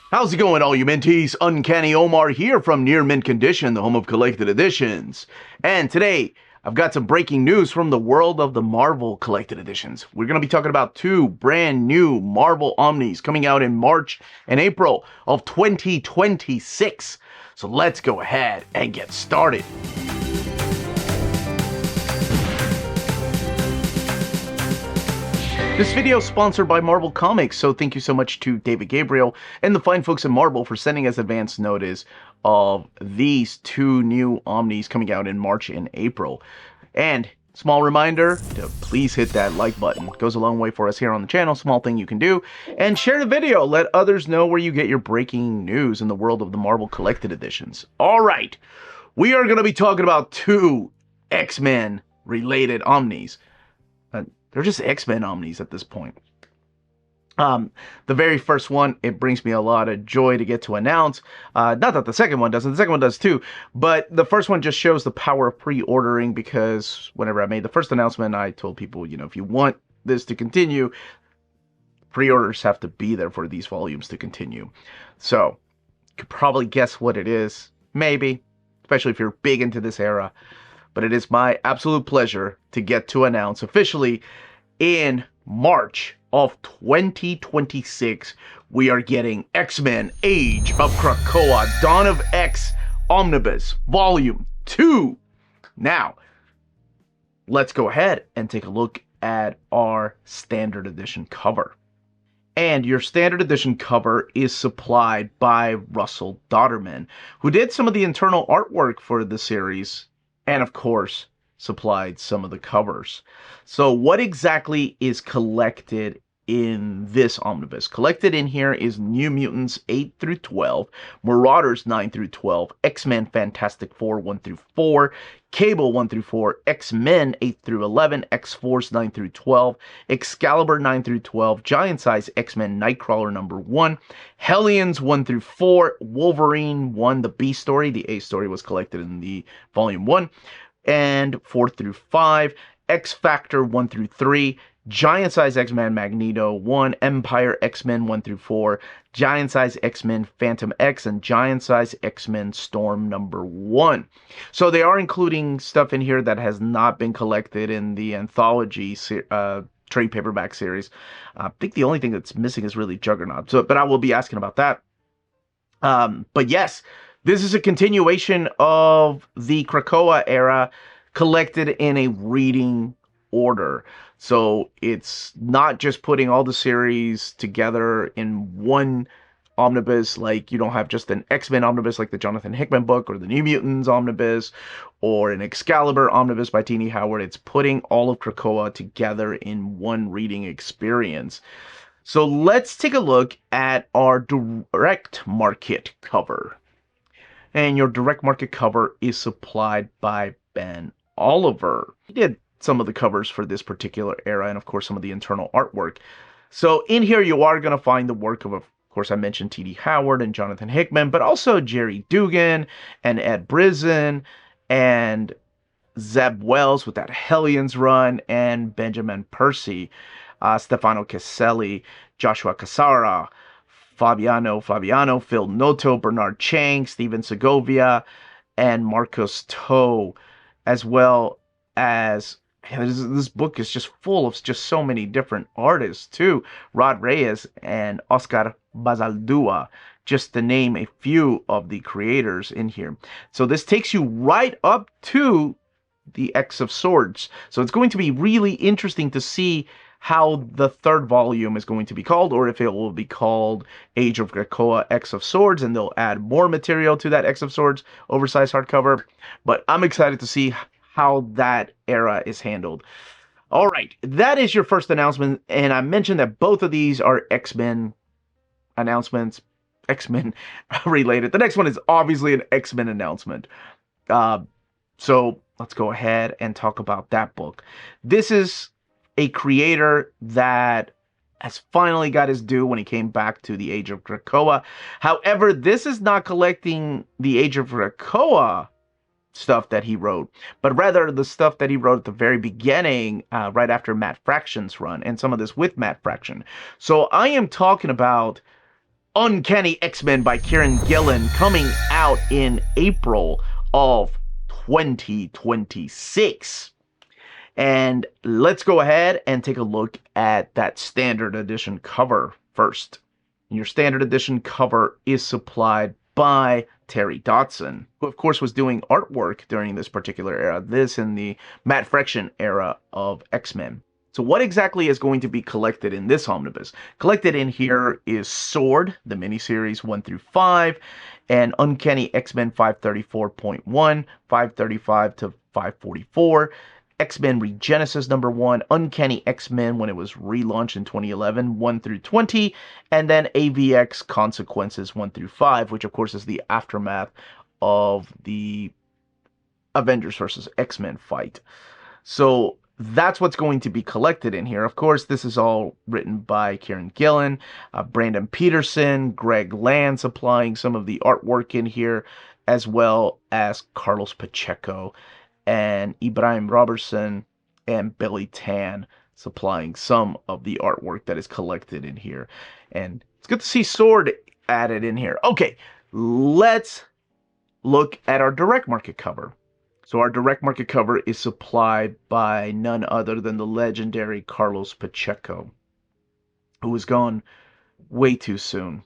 How's it going, all you minties? Uncanny Omar here from Near Mint Condition, the home of collected editions. And today, I've got some breaking news from the world of the Marvel collected editions. We're going to be talking about two brand new Marvel Omnis coming out in March and April of 2026. So let's go ahead and get started. This video is sponsored by Marvel Comics, so thank you so much to David Gabriel and the fine folks at Marvel for sending us advance notice of these two new Omnis coming out in March and April. And small reminder to please hit that like button. It goes a long way for us here on the channel, small thing you can do. And share the video, let others know where you get your breaking news in the world of the Marvel collected editions. Alright, we are going to be talking about two X-Men related Omnis. They're just X-Men Omnis at this point. The very first one, it brings me a lot of joy to get to announce. Not that the second one doesn't, the second one does too, but the first one just shows the power of pre-ordering, because whenever I made the first announcement, I told people, you know, if you want this to continue, pre-orders have to be there for these volumes to continue. So, you could probably guess what it is, maybe, especially if you're big into this era. But it is my absolute pleasure to get to announce officially in March of 2026, we are getting X-Men Age of Krakoa Dawn of X Omnibus Volume 2. Now, let's go ahead and take a look at our standard edition cover. And your standard edition cover is supplied by Russell Dodderman, who did some of the internal artwork for the series, and of course, supplied some of the covers. So what exactly is collected in this omnibus? Collected in here is New Mutants 8 through 12, Marauders 9 through 12, X-Men Fantastic Four 1 through 4, Cable 1 through 4, X-Men 8 through 11, X-Force 9 through 12, Excalibur 9 through 12, Giant Size X-Men Nightcrawler number 1, Hellions 1 through 4, Wolverine 1, the B story, the A story was collected in the volume 1, and 4 through 5, X-Factor 1 through 3, Giant Size X-Men Magneto 1, Empire X-Men 1 through 4, Giant Size X-Men Phantom X, and Giant Size X-Men Storm number 1. So they are including stuff in here that has not been collected in the anthology trade paperback series. I think the only thing that's missing is really Juggernaut. But I will be asking about that. But yes, this is a continuation of the Krakoa era collected in a reading order. So it's not just putting all the series together in one omnibus, like you don't have just an X-Men omnibus like the Jonathan Hickman book, or the New Mutants omnibus, or an Excalibur omnibus by Tini Howard. It's putting all of Krakoa together in one reading experience. So let's take a look at our direct market cover. And your direct market cover is supplied by Ben Oliver. He did some of the covers for this particular era, and of course some of the internal artwork. So in here you are going to find the work of course I mentioned T.D. Howard and Jonathan Hickman, but also Jerry Dugan and Ed Brisson and Zeb Wells with that Hellions run, and Benjamin Percy, Stefano Caselli, Joshua Cassara, Fabiano, Phil Noto, Bernard Chang, Steven Segovia, and Marcos Toe, as well as this book is just full of just so many different artists too. Rod Reyes and Oscar Bazaldua, just to name a few of the creators in here. So this takes you right up to the X of Swords. So it's going to be really interesting to see how the third volume is going to be called, or if it will be called Age of Krakoa X of Swords, and they'll add more material to that X of Swords oversized hardcover. But I'm excited to see how that era is handled. All right, that is your first announcement, and I mentioned that both of these are X-Men announcements, X-Men related. The next one is obviously an X-Men announcement. So let's go ahead and talk about that book. This is a creator that has finally got his due when he came back to the Age of Krakoa. However, this is not collecting the Age of Krakoa stuff that he wrote, but rather the stuff that he wrote at the very beginning, right after Matt Fraction's run, and some of this with Matt Fraction. So I am talking about Uncanny X-Men by Kieran Gillen, coming out in April of 2026. And let's go ahead and take a look at that standard edition cover first. Your standard edition cover is supplied by Terry Dodson, who of course was doing artwork during this particular era, this in the Matt Fraction era of X-Men. So what exactly is going to be collected in this omnibus? Collected in here is Sword, the miniseries 1 through 5, and Uncanny X-Men 534.1, 535 to 544, X-Men Regenesis number 1, Uncanny X-Men when it was relaunched in 2011, 1 through 20, and then AVX Consequences 1 through 5, which of course is the aftermath of the Avengers vs. X-Men fight. So that's what's going to be collected in here. Of course, this is all written by Kieran Gillen, Brandon Peterson, Greg Land supplying some of the artwork in here, as well as Carlos Pacheco and Ibrahim Robertson and Billy Tan supplying some of the artwork that is collected in here. And it's good to see Sword added in here. Okay, let's look at our direct market cover. So our direct market cover is supplied by none other than the legendary Carlos Pacheco, who was gone way too soon.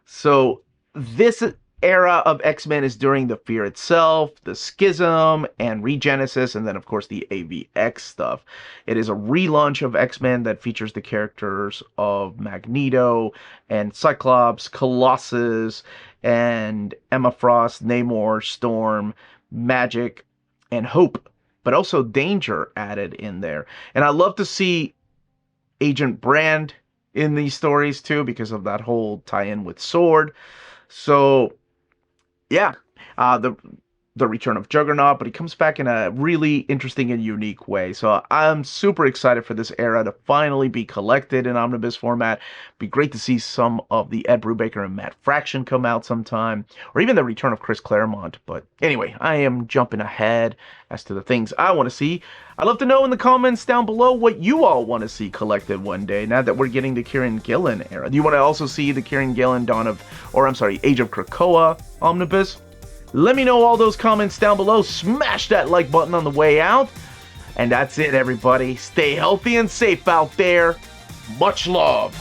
So this era of X-Men is during the Fear itself, the Schism, and Regenesis, and then of course the AVX stuff. It is a relaunch of X-Men that features the characters of Magneto and Cyclops, Colossus, and Emma Frost, Namor, Storm, Magic, and Hope, but also Danger added in there. And I love to see Agent Brand in these stories too, because of that whole tie-in with Sword. So yeah, the return of Juggernaut, but he comes back in a really interesting and unique way. So I'm super excited for this era to finally be collected in omnibus format. Be great to see some of the Ed Brubaker and Matt Fraction come out sometime, or even the return of Chris Claremont. But anyway, I am jumping ahead as to the things I want to see. I'd love to know in the comments down below what you all want to see collected one day, now that we're getting the Kieran Gillen era. Do you want to also see the Kieran Gillen Age of Krakoa omnibus? Let me know all those comments down below. Smash that like button on the way out. And that's it, everybody. Stay healthy and safe out there. Much love.